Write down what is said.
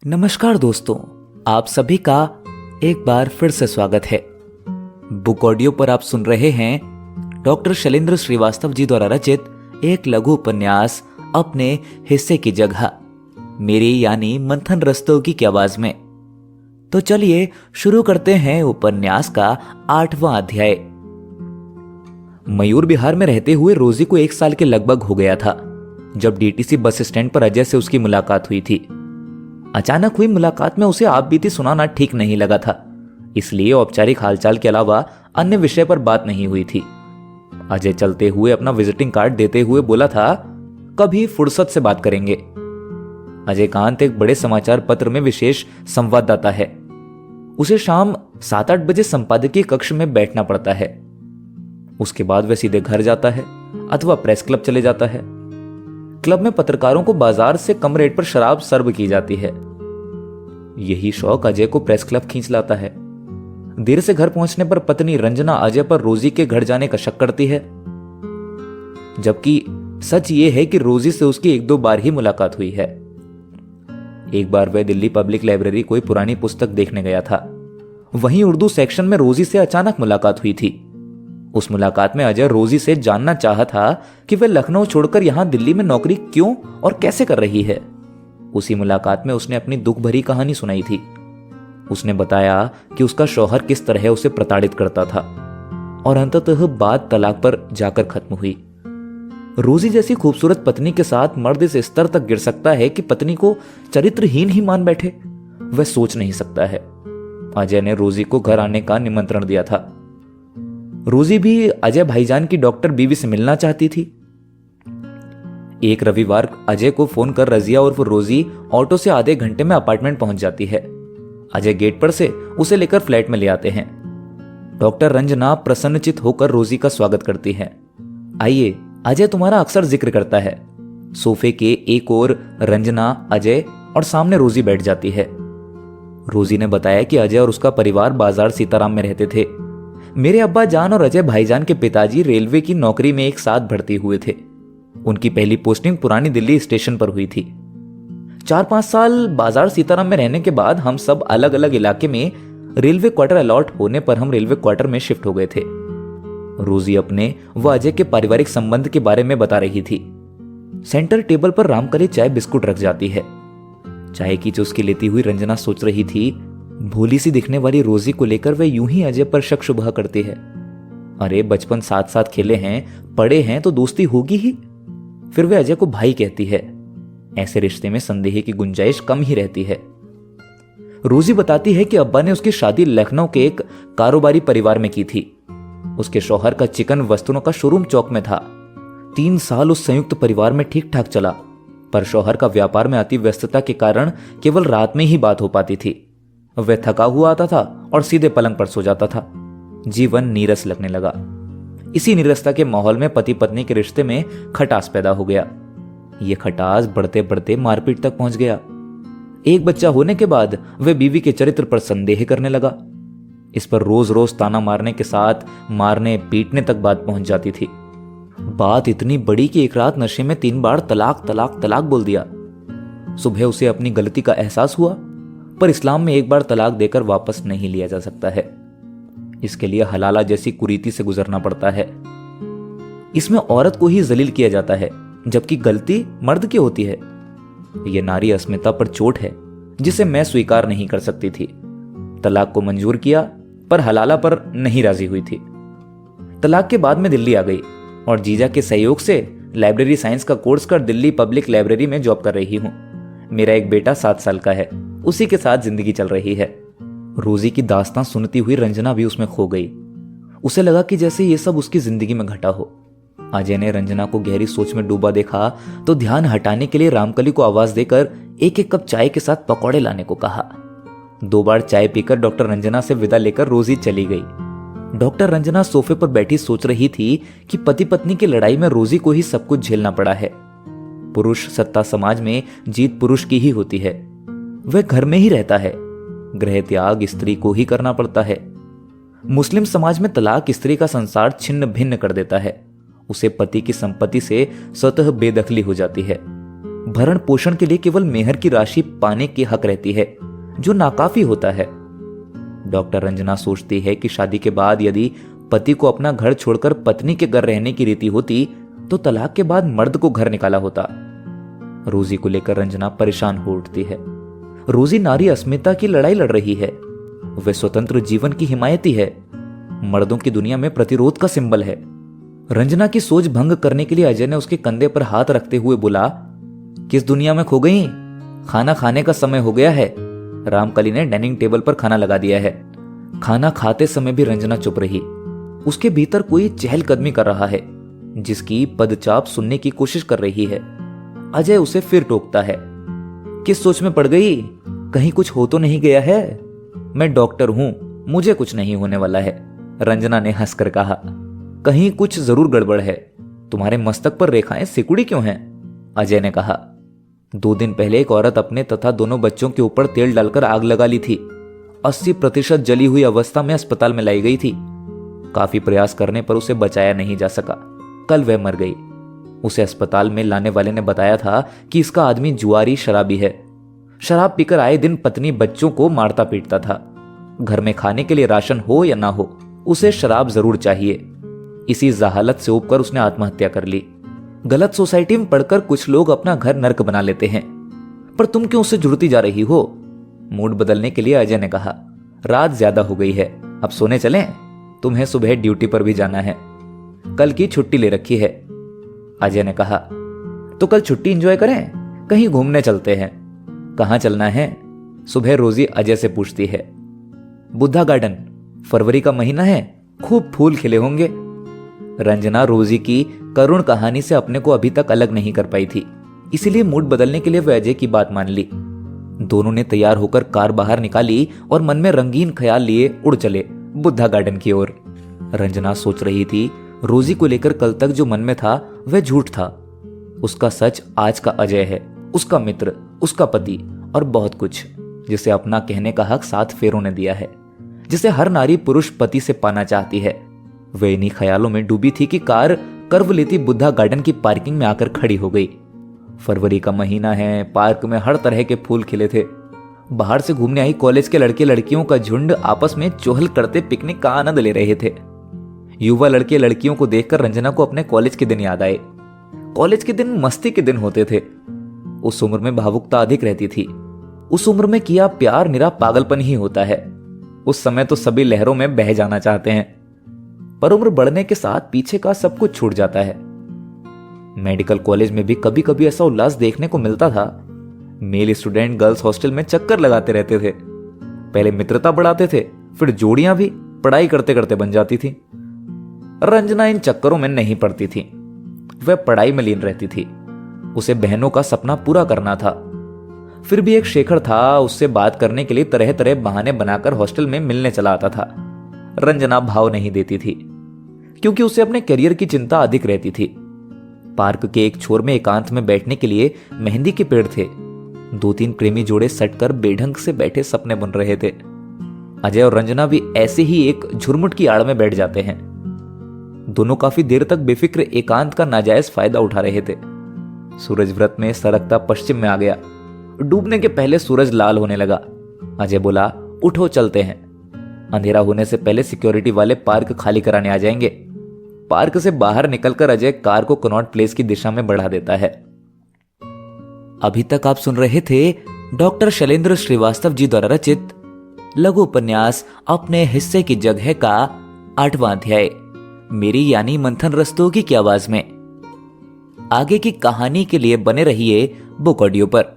नमस्कार दोस्तों, आप सभी का एक बार फिर से स्वागत है। बुक ऑडियो पर आप सुन रहे हैं डॉक्टर शैलेंद्र श्रीवास्तव जी द्वारा रचित एक लघु उपन्यास अपने हिस्से की जगह, मेरी यानी मंथन रस्तोगी की आवाज में। तो चलिए शुरू करते हैं उपन्यास का 8वां अध्याय। मयूर बिहार में रहते हुए रोजी को 1 साल के लगभग हो गया था जब डीटीसी बस स्टैंड पर अजय से उसकी मुलाकात हुई थी। अचानक हुई मुलाकात में उसे आप बीती सुनाना ठीक नहीं लगा था, इसलिए औपचारिक हालचाल के अलावा अन्य विषय पर बात नहीं हुई थी। अजय चलते हुए अपना विजिटिंग कार्ड देते हुए बोला था, कभी फुर्सत से बात करेंगे। अजय कांत एक बड़े समाचार पत्र में विशेष संवाददाता है। उसे शाम 7-8 बजे संपादकीय कक्ष में बैठना पड़ता है। उसके बाद वह सीधे घर जाता है अथवा प्रेस क्लब चले जाता है। क्लब में पत्रकारों को बाजार से कम रेट पर शराब सर्व की जाती है। यही शौक अजय को प्रेस क्लब खींच लाता है। देर से घर पहुंचने पर पत्नी रंजना अजय पर रोजी के घर जाने का शक करती है, जबकि सच ये है कि रोजी से उसकी 1-2 बार ही मुलाकात हुई है। एक बार वह दिल्ली पब्लिक लाइब्रेरी कोई पुरानी पुस्तक देखने गया था। वहीं उर्दू सेक्शन में रोजी से अचानक मुलाकात हुई थी। उस मुलाकात में अजय रोजी से जानना चाहा था कि वह लखनऊ छोड़कर यहां दिल्ली में नौकरी क्यों और कैसे कर रही है। उसी मुलाकात में उसने अपनी दुख भरी कहानी सुनाई थी। उसने बताया कि उसका शौहर किस तरह उसे प्रताड़ित करता था और अंततः बात तलाक पर जाकर खत्म हुई। रोजी जैसी खूबसूरत पत्नी के साथ मर्द इस स्तर तक गिर सकता है कि पत्नी को चरित्रहीन ही मान बैठे, वह सोच नहीं सकता है। अजय ने रोजी को घर आने का निमंत्रण दिया था। रोजी भी अजय भाईजान की डॉक्टर बीवी से मिलना चाहती थी। एक रविवार अजय को फोन कर रजिया उर्फ रोजी ऑटो से आधे घंटे में अपार्टमेंट पहुंच जाती है। अजय गेट पर से उसे लेकर फ्लैट में ले आते हैं। डॉक्टर रंजना प्रसन्नचित होकर रोजी का स्वागत करती है। आइए, अजय तुम्हारा अक्सर जिक्र करता है। सोफे के एक ओर रंजना, अजय और सामने रोजी बैठ जाती है। रोजी ने बताया कि अजय और उसका परिवार बाजार सीताराम में रहते थे। मेरे अब्बा जान और अजय भाईजान के पिताजी रेलवे की नौकरी में एक साथ भर्ती हुए थे। उनकी पहली पोस्टिंग पुरानी दिल्ली स्टेशन पर हुई थी। 4-5 साल बाजार सीताराम में रहने के बाद हम सब अलग अलग इलाके में रेलवे क्वार्टर अलॉट होने पर हम रेलवे क्वार्टर में शिफ्ट हो गए थे। रोजी अपने व अजय के पारिवारिक संबंध के बारे में बता रही थी। सेंटर टेबल पर रामकली चाय बिस्कुट रख जाती है। चाय की चुस्की लेती हुई रंजना सोच रही थी, भोली सी दिखने वाली रोजी को लेकर वह यूं ही अजय पर शक शुबह करती है। अरे बचपन साथ साथ खेले हैं, पढ़े हैं तो दोस्ती होगी ही। फिर वह अजय को भाई कहती है। ऐसे रिश्ते में संदेह की गुंजाइश कम ही रहती है। रोजी बताती है कि अब्बा ने उसकी शादी लखनऊ के एक कारोबारी परिवार में की थी। उसके शौहर का चिकन वस्तुओं का शोरूम चौक में था। 3 साल उस संयुक्त परिवार में ठीक ठाक चला, पर शौहर का व्यापार में अति व्यस्तता के कारण केवल रात में ही बात हो पाती थी। वह थका हुआ आता था और सीधे पलंग पर सो जाता था। जीवन नीरस लगने लगा। इसी नीरसता के माहौल में पति पत्नी के रिश्ते में खटास पैदा हो गया। यह खटास बढ़ते बढ़ते मारपीट तक पहुंच गया। एक बच्चा होने के बाद वह बीवी के चरित्र पर संदेह करने लगा। इस पर रोज रोज ताना मारने के साथ मारने पीटने तक बात पहुंच जाती थी। बात इतनी बड़ी कि एक रात नशे में 3 बार तलाक तलाक तलाक बोल दिया। सुबह उसे अपनी गलती का एहसास हुआ, पर इस्लाम में 1 बार तलाक देकर वापस नहीं लिया जा सकता है। इसके लिए हलाला जैसी कुरीति से गुजरना पड़ता है। इसमें औरत को ही जलील किया जाता है, जबकि गलती मर्द की होती है। यह नारी अस्मिता पर चोट है जिसे मैं स्वीकार नहीं कर सकती थी। तलाक को मंजूर किया, पर हलाला पर नहीं राजी हुई थी। तलाक के बाद मैं दिल्ली आ गई और जीजा के सहयोग से लाइब्रेरी साइंस का कोर्स कर दिल्ली पब्लिक लाइब्रेरी में जॉब कर रही हूं। मेरा एक बेटा 7 साल का है, उसी के साथ जिंदगी चल रही है। रोजी की दास्तां सुनती हुई रंजना भी उसमें खो गई। उसे लगा कि जैसे ये सब उसकी जिंदगी में घटा हो। अजय ने रंजना को गहरी सोच में डूबा देखा तो ध्यान हटाने के लिए रामकली को आवाज देकर 1-1 कप चाय के साथ पकौड़े लाने को कहा। 2 बार चाय पीकर डॉक्टर रंजना से विदा लेकर रोजी चली गई। डॉक्टर रंजना सोफे पर बैठी सोच रही थी कि पति पत्नी की लड़ाई में रोजी को ही सब कुछ झेलना पड़ा है। पुरुष सत्ता समाज में जीत पुरुष की ही होती है। वह घर में ही रहता है। गृह त्याग स्त्री को ही करना पड़ता है। मुस्लिम समाज में तलाक स्त्री का संसार छिन्न भिन्न कर देता है। उसे पति की संपत्ति से स्वतः बेदखली हो जाती है। भरण पोषण के लिए केवल मेहर की राशि पाने की हक रहती है, जो नाकाफी होता है। डॉक्टर रंजना सोचती है कि शादी के बाद यदि पति को अपना घर छोड़कर पत्नी के घर रहने की रीति होती तो तलाक के बाद मर्द को घर निकाला होता। रोजी को लेकर रंजना परेशान हो उठती है। रोजी नारी अस्मिता की लड़ाई लड़ रही है। वह स्वतंत्र जीवन की हिमायती है, मर्दों की दुनिया में प्रतिरोध का सिंबल है। रंजना की सोच भंग करने के लिए अजय ने उसके कंधे पर हाथ रखते हुए बोला, किस दुनिया में खो गई? खाना खाने का समय हो गया है। रामकली ने डाइनिंग टेबल पर खाना लगा दिया है। खाना खाते समय भी रंजना चुप रही। उसके भीतर कोई चहलकदमी कर रहा है, जिसकी पदचाप सुनने की कोशिश कर रही है। अजय उसे फिर टोकता है, किस सोच में पड़ गई? कहीं कुछ हो तो नहीं गया है? मैं डॉक्टर हूं, मुझे कुछ नहीं होने वाला है। रंजना ने हंसकर कहा, कहीं कुछ जरूर गड़बड़ है। तुम्हारे मस्तक पर रेखाएं सिकुड़ी क्यों हैं? अजय ने कहा, 2 दिन पहले एक औरत अपने तथा दोनों बच्चों के ऊपर तेल डालकर आग लगा ली थी। 80% जली हुई अवस्था में अस्पताल में लाई गई थी। काफी प्रयास करने पर उसे बचाया नहीं जा सका। कल वह मर गई। उसे अस्पताल में लाने वाले ने बताया था कि इसका आदमी जुआरी शराबी है। शराब पीकर आए दिन पत्नी बच्चों को मारता पीटता था। घर में खाने के लिए राशन हो या ना हो, उसे शराब जरूर चाहिए। इसी जहालत से ऊबकर उसने आत्महत्या कर ली। गलत सोसाइटी में पढ़कर कुछ लोग अपना घर नर्क बना लेते हैं, पर तुम क्यों उससे जुड़ती जा रही हो? मूड बदलने के लिए अजय ने कहा, रात ज्यादा हो गई है, अब सोने चलें? तुम्हें सुबह ड्यूटी पर भी जाना है। कल की छुट्टी ले रखी है। अजय ने कहा, तो कल छुट्टी एंजॉय करें, कहीं घूमने चलते हैं। कहां चलना है? सुबह रोजी अजय से पूछती है। बुद्धा गार्डन, फरवरी का महीना है, खूब फूल खिले होंगे। रंजना रोजी की करुण कहानी से अपने को अभी तक अलग नहीं कर पाई थी, इसीलिए मूड बदलने के लिए वह अजय की बात मान ली। दोनों ने तैयार होकर कार बाहर निकाली और मन में रंगीन ख्याल लिए उड़ चले बुद्धा गार्डन की ओर। रंजना सोच रही थी, रोजी को लेकर कल तक जो मन में था वह झूठ था। उसका सच आज का अजय है, उसका मित्र, उसका पति और बहुत कुछ, जिसे अपना कहने का हक 7 फेरों ने दिया है, जिसे हर नारी पुरुष पति से पाना चाहती है। वह इन्हीं ख्यालों में डूबी थी कि कार कर्व लेती बुद्धा गार्डन की पार्किंग में आकर खड़ी हो गई। फरवरी का महीना है, पार्क में हर तरह के फूल खिले थे। बाहर से घूमने आई कॉलेज के लड़के लड़कियों का झुंड आपस में चोहल करते पिकनिक का आनंद ले रहे थे। युवा लड़के लड़कियों को देखकर रंजना को अपने कॉलेज के दिन याद आए। कॉलेज के दिन मस्ती के दिन होते थे। उस उम्र में भावुकता अधिक रहती थी। उस उम्र में किया प्यार निरा पागलपन ही होता है। उस समय तो सभी लहरों में बह जाना चाहते हैं, पर उम्र बढ़ने के साथ पीछे का सब कुछ छूट जाता है। मेडिकल कॉलेज में भी कभी कभी ऐसा उल्लास देखने को मिलता था। मेल स्टूडेंट गर्ल्स हॉस्टल में चक्कर लगाते रहते थे। पहले मित्रता बढ़ाते थे, फिर जोड़ियां भी पढ़ाई करते करते बन जाती थी। रंजना इन चक्करों में नहीं पड़ती थी। वह पढ़ाई में लीन रहती थी। उसे बहनों का सपना पूरा करना था। फिर भी एक शेखर था, उससे बात करने के लिए तरह तरह बहाने बनाकर हॉस्टल में मिलने चला आता था। रंजना भाव नहीं देती थी, क्योंकि उसे अपने करियर की चिंता अधिक रहती थी। पार्क के एक छोर में एकांत में बैठने के लिए मेहंदी के पेड़ थे। 2-3 प्रेमी जोड़े सटकर बेढंग से बैठे सपने बुन रहे थे। अजय और रंजना भी ऐसे ही एक झुरमुट की आड़ में बैठ जाते हैं। दोनों काफी देर तक बेफिक्र एकांत का नाजायज फायदा उठा रहे थे। सूरज व्रत में सरकता पश्चिम में आ गया। डूबने के पहले सूरज लाल होने लगा। अजय बोला, उठो चलते हैं। अंधेरा होने से पहले सिक्योरिटी वाले पार्क खाली कराने आ जाएंगे। पार्क से बाहर निकलकर अजय कार को कनॉट प्लेस की दिशा में बढ़ा देता है। अभी तक आप सुन रहे थे डॉक्टर शैलेंद्र श्रीवास्तव जी द्वारा रचित लघु उपन्यास अपने हिस्से की जगह का 8वां अध्याय, मेरी यानी मंथन रस्तोगी की आवाज में। आगे की कहानी के लिए बने रहिए बुक ऑडियो पर।